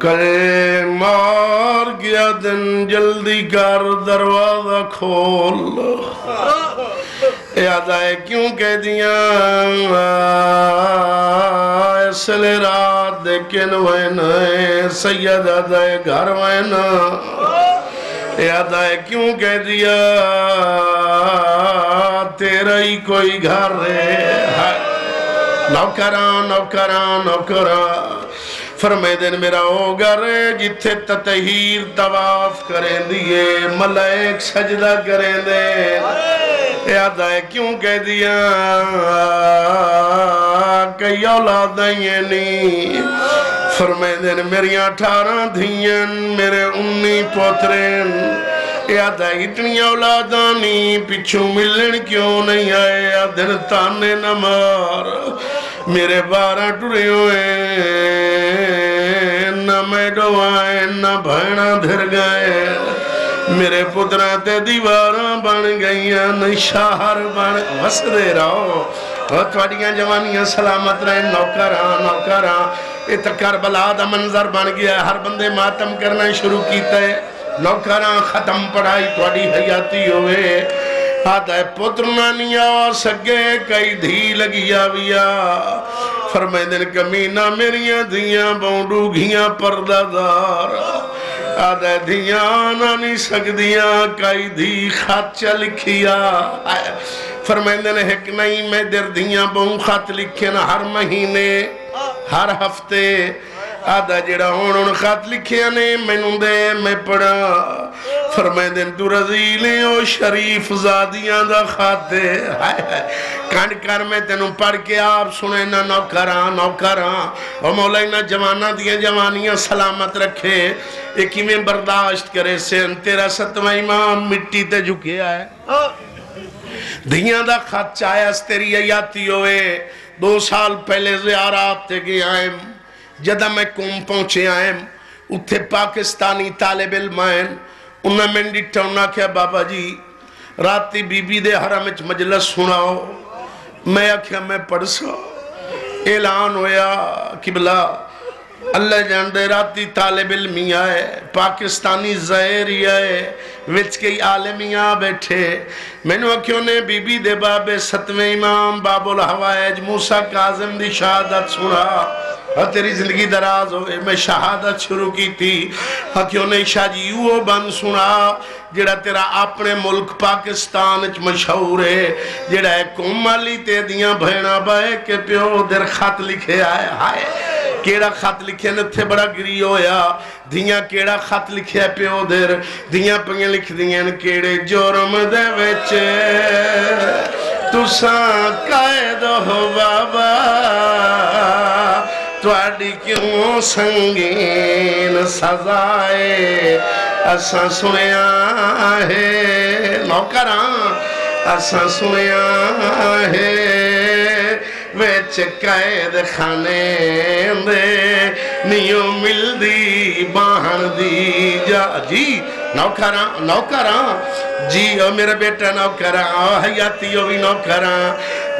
करे मार गया दिन जल्दी कर दरवाजा खोल याद आए क्यों कह दिया इसलिए रात देखे न सैयद आदाए घर वैन याद आए क्यों कह दिया तेरा ही कोई घर है नौकरा नौकरा नौकरा फरमाए दिन मेरा ओ घर जिथे ततहीर तवाफ करें दिए मलाइक सजदा करें दे याद आए क्यों कह दिया कई औलाद नहीं फरमाए दिन मेरिया 18 धियन मेरे 19 पोतरे याद आए इतनी औलादा नहीं पिछू मिलन क्यों नहीं आए दिन ताने न मार मेरे 12 टुरे हुए न मैडो आए न भैना धिर गए मेरे पुत्रा ते दीवार बन गई न शहर बन वसदे रहो थोड़ियां जवानियां सलामत रहे नौकरा नौकरा ये तो करबला दा मंजर बन गया हर बंदे मातम करना शुरू किया है नौकरा खत्म पढ़ाई थोड़ी हयाती होवे आदा पुत्र नानिया सगे कई धी लगी आविया फरमाए दिन कमीना मेरिया धियां बौंडू घियां पर्दादार आदा धियां ना नहीं सकदियां कई धी खत लिखिया फरमाए दिन एक नहीं मैं देर धियां बहु खत लिखे ना हर महीने हर हफ्ते आदा जेड़ा हुण खत लिखिया ने मैनू दे मैं पढ़ा फरमाए दिन तू रजीले ओ शरीफ ज़ादियां दा खाते कंड कर मैं तेनू पढ़ के आप सुने ना नौकरा नौकरा ओ मौला इन्हां जवाना दियां जवानियां सलामत रखे ये किवें बर्दाश्त करे सेन तेरा 7वां इमाम मिट्टी ते झुकिया है धियां दा खत आया तेरी हयाती होवे 2 साल पहले ज़ियारत ते गया जदा मैं कुम पहुंचे आए उत्थे पाकिस्तानी तालिब इल्म आए उन्हें मैं डिठा उन्हें आख्या बाबा जी राती बीबी दे हरम च मजलस सुनाओ मैं आख्या मैं पढ़सा ऐलान होया किबला अल्लाह जानदे राती तालिब इल्मी आए पाकिस्तानी ज़ाहिरी आए विच कई आलमिया बैठे मैनू आख्यो ने बीबी दे बाबे 7वें इमाम बाबुल हवाइज मूसा काज़िम दी शहादत सुना तेरी जिंदगी दराज हो मैं शहादत शुरू की थी आख्यो ने शाह जी वो बंद सुना जेड़ा तेरा अपने मुल्क पाकिस्तान च मशहूर है जेड़ा कौम वाली ते दियां भैणा बह के प्यो दर खत लिखे आए हाय केड़ा खत लिखे ने थे बड़ा गिरी होया धियां केड़ा खत लिखे प्यो दर धियां पंगे लिख दियां केड़े जुर्म दे विच तुसां कैद हो बाबा तुहाडी क्यों संगीन सजाए असा सुनिया है नौकरा असा सुनिया है विच कैद खाने दे नियो मिलदी बाहन दी जा जी नौकरा नौकरा जी ओ मेरा बेटा नौकरा हयाती ओ भी नौकरा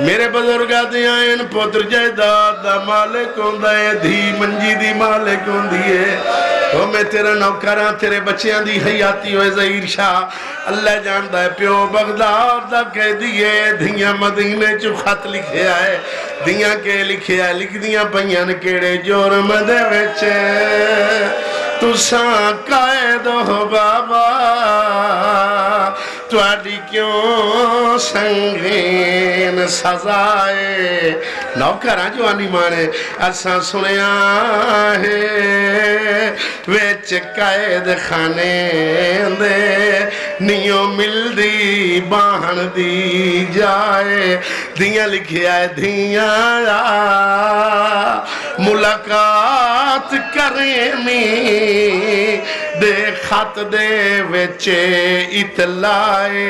मेरे बुजुर्ग आन पुत्र जायदाद दा मालिक होंदा है धी मंजी दी मालिक होंदी है ओ मैं तेरा नौकरा तेरे बच्चों दी हयाती होए ज़हीर शाह अल्लाह जानदा है प्यो बगदाद दा कह दिए धियां मदीने च खत लिखे आए धियां के लिखे आए लिख दियां पईयां केड़े जुर्म दे विच तुसां कैद हो बाबा तुहाडी क्यों संगीन सजाए नौकरा जवानी माने असा सुनिया है विच कैद खाने दे नियो मिलदी बाहन दी जाए धियां लिखिया है धियां मुलाकात करेनी दे खत दे विच इतलाए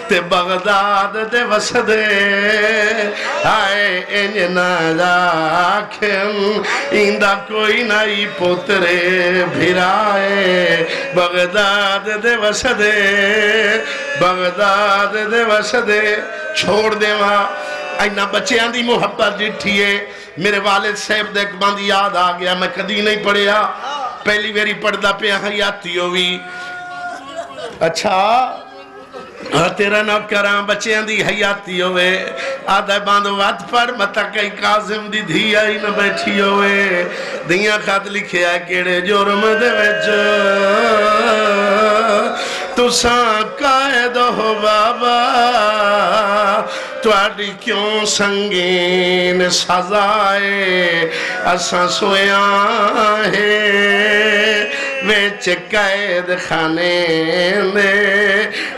ते बगदाद दे वसदे आए इंज ना आखन इंदा कोई नाई पुत्रे भिराए बगदाद दे वसदे बगदाद दे वसदे छोड़ देवा इन्ना बच्चों की मुहब्बत डिठी है मेरे वालिद साहब दा एक बंद याद आ गया, मैं कदी नहीं पढ़िया, पहली बारी पढ़दा पिया हयाती भी। अच्छा तेरा नौकरा बच्चों की हयाती होवे, आधा बंद वत पढ़ मत कई काजिम दी धी आई न बैठी होवे, दियां खत लिखे केड़े जुर्म दे विच तुसा कायद हो बाबा, तुहाडी क्यों संगीन सजाए, असा सोया है विच कैद खाने दे,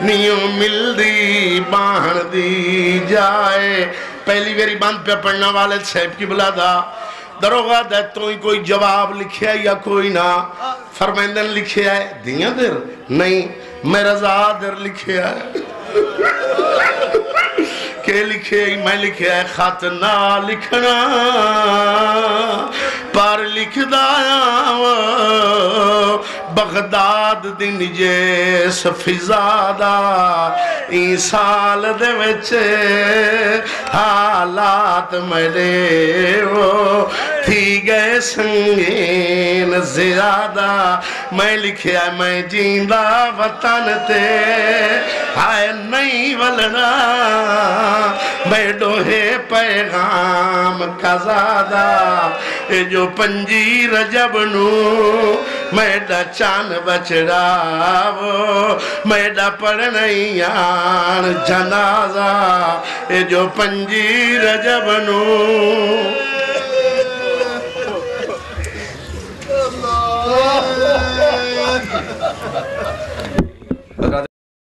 नियो मिलदी बाहन दी जाए। पहली बारी बंद पे पढ़ना वाले साहब की बुलादा दरोगा दे तो ही कोई जवाब लिखिया या कोई ना, फरमाइंदन लिखिया है दिया देर नहीं, मैं रजा देर लिखिया है के लिखे मैं लिखे है खत ना लिखना पर लिखदा बगदाद दिन जे सफिजादा ई साल दे विच हालात मेरे वो थी गए संगीन ज्यादा। मैं लिखिया मैं जींदा वतन ते हाय नहीं वलना, मैं डोहे पैगाम कजादा, ए जो पंजी रजब नू मैडा चान बचड़ावो, मैडा पढ़नैयान जनाजा, ए जो पंजी रजब नू